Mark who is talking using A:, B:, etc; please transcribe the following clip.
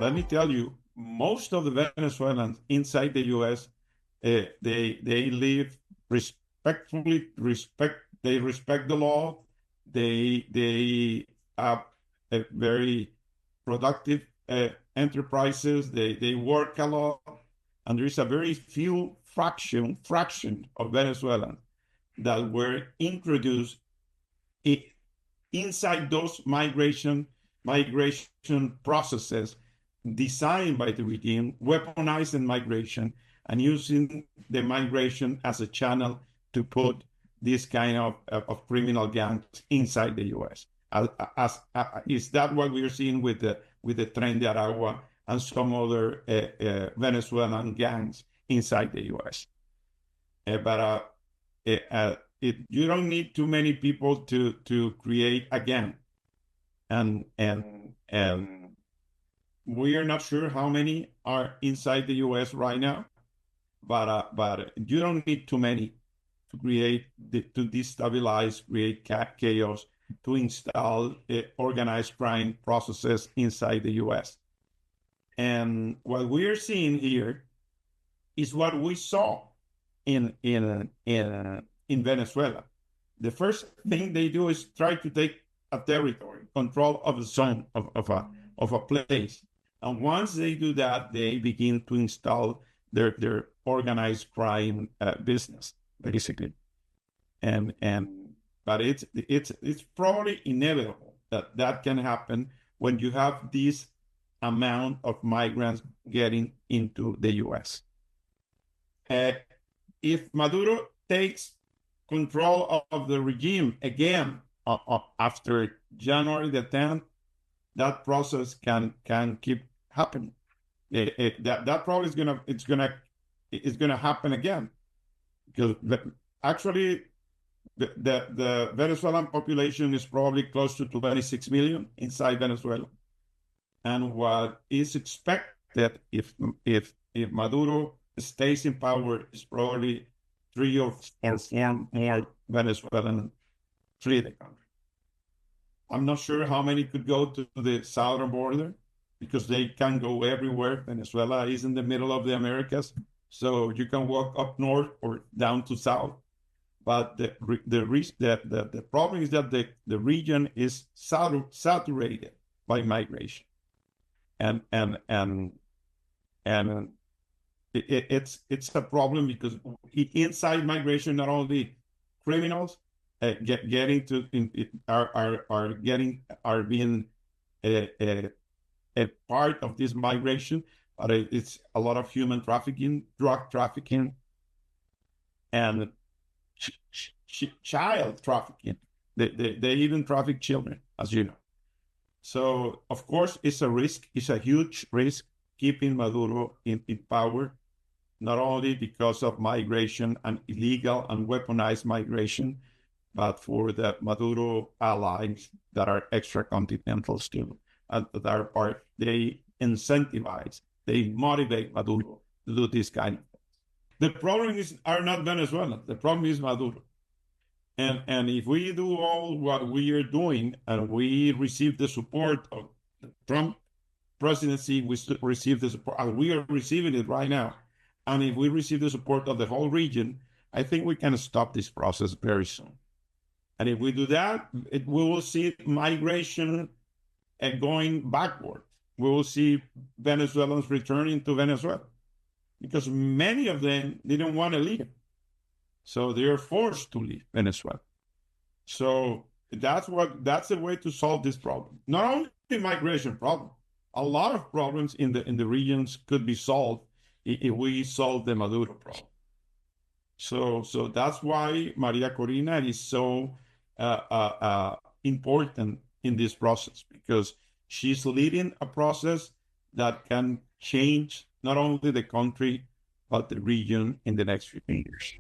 A: let me tell you, most of the Venezuelans inside the U.S. They live respectfully. They respect the law. They have a very productive enterprises. They work a lot, and there is a very few fraction of Venezuelans that were introduced inside those migration processes designed by the regime, weaponizing migration and using the migration as a channel to put this kind of criminal gangs inside the U.S. Is that what we're seeing with the Tren de Aragua and some other Venezuelan gangs inside the U.S.? You don't need too many people to create a gang, and we are not sure how many are inside the U.S. right now, but you don't need too many to to destabilize, create chaos, to install organized crime processes inside the U.S. And what we are seeing here is what we saw in Venezuela. The first thing they do is try to take a territory, control of a zone of a place. And once they do that, they begin to install their organized crime business, basically. But it's probably inevitable that can happen when you have this amount of migrants getting into the U.S. If Maduro takes control of the regime again after January the 10th, that process can keep happening. That probably is gonna happen again, because actually the Venezuelan population is probably close to 26 million inside Venezuela, and what is expected if Maduro stays in power is probably 3 or 4 more Venezuelan flee the country. I'm not sure how many could go to the southern border, because they can go everywhere. Venezuela is in the middle of the Americas, so you can walk up north or down to south. But the problem is that the region is saturated by migration, and it's a problem, because inside migration, not only criminals are being a part of this migration, but it's a lot of human trafficking, drug trafficking, and child trafficking. They even traffic children, as you know. So, of course, it's a risk. It's a huge risk keeping Maduro in power, not only because of migration and illegal and weaponized migration, but for the Maduro allies that are extra-continental still, and that are part. They incentivize, they motivate Maduro to do this kind of things. The problem are not Venezuela. The problem is Maduro. And if we do all what we are doing, and we receive the support of the Trump presidency, we receive the support, and we are receiving it right now. And if we receive the support of the whole region, I think we can stop this process very soon. And if we do that, we will see migration going backward. We will see Venezuelans returning to Venezuela, because many of them didn't want to leave. So they are forced to leave Venezuela. So that's the way to solve this problem. Not only the migration problem, a lot of problems in the regions could be solved if we solve the Maduro problem. So that's why Maria Corina is so important in this process, because she's leading a process that can change not only the country, but the region in the next few years.